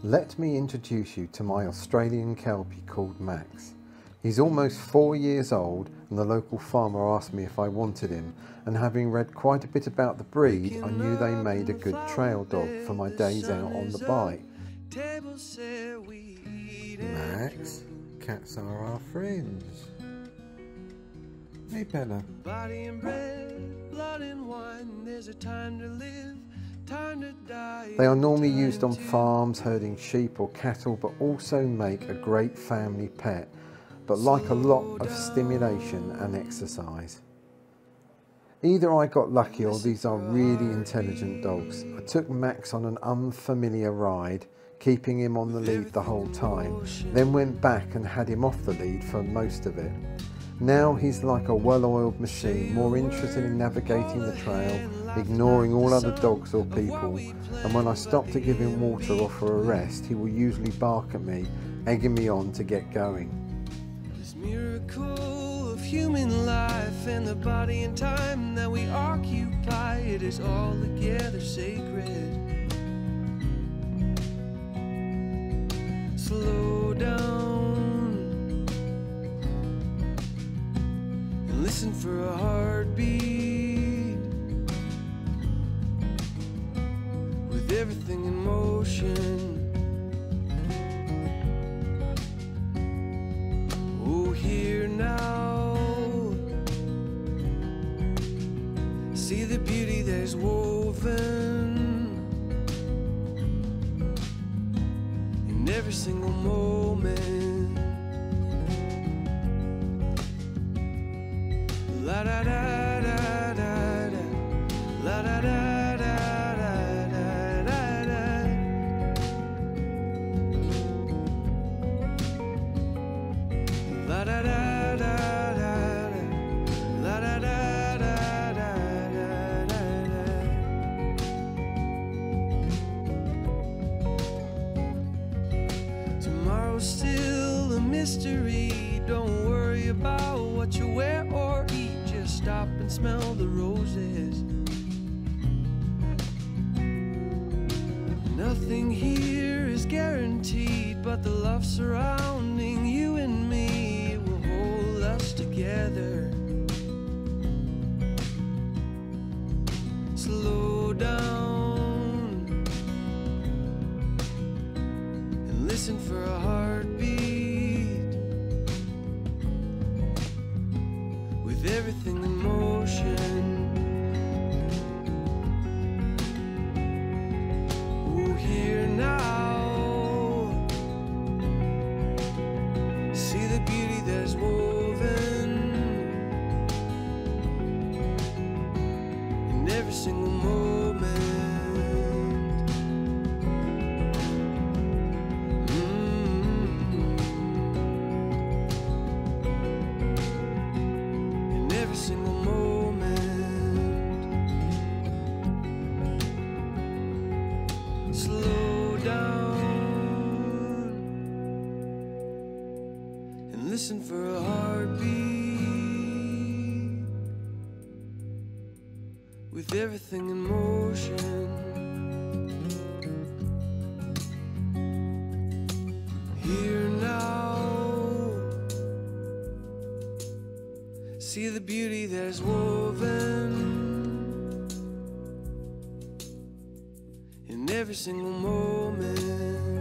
Let me introduce you to my Australian Kelpie called Max. He's almost 4 years old and the local farmer asked me if I wanted him, and having read quite a bit about the breed, I knew they made a good trail dog for my days out on the bike. Max, cats are our friends. Hey Bella. Body and bread, blood and wine, there's a time to live. They are normally used on farms herding sheep or cattle, but also make a great family pet, but like a lot of stimulation and exercise. Either I got lucky or these are really intelligent dogs. I took Max on an unfamiliar ride, keeping him on the lead the whole time, then went back and had him off the lead for most of it. Now he's like a well-oiled machine, more interested in navigating the trail, ignoring all other dogs or people, and when I stop to give him water or for a rest, he will usually bark at me, egging me on to get going. This miracle of human life and the body and time that we occupy, it is all together sacred. Slow down. Listen for a heartbeat, with everything in motion. Oh, here now, see the beauty that is woven in every single moment. La da da da da da, la da da da da da da. La da da da da, la da da da da da. Tomorrow's still a mystery. Don't worry about what you wear or eat. Stop and smell the roses. Nothing here is guaranteed, but the love surrounding you and me will hold us together. Slow down and listen for a heartbeat. Everything in motion. Oh, here now, see the beauty that is woven in every single moment. Single moment. Slow down and listen for a heartbeat, with everything in motion. Here now, see the beauty that is woven in every single moment.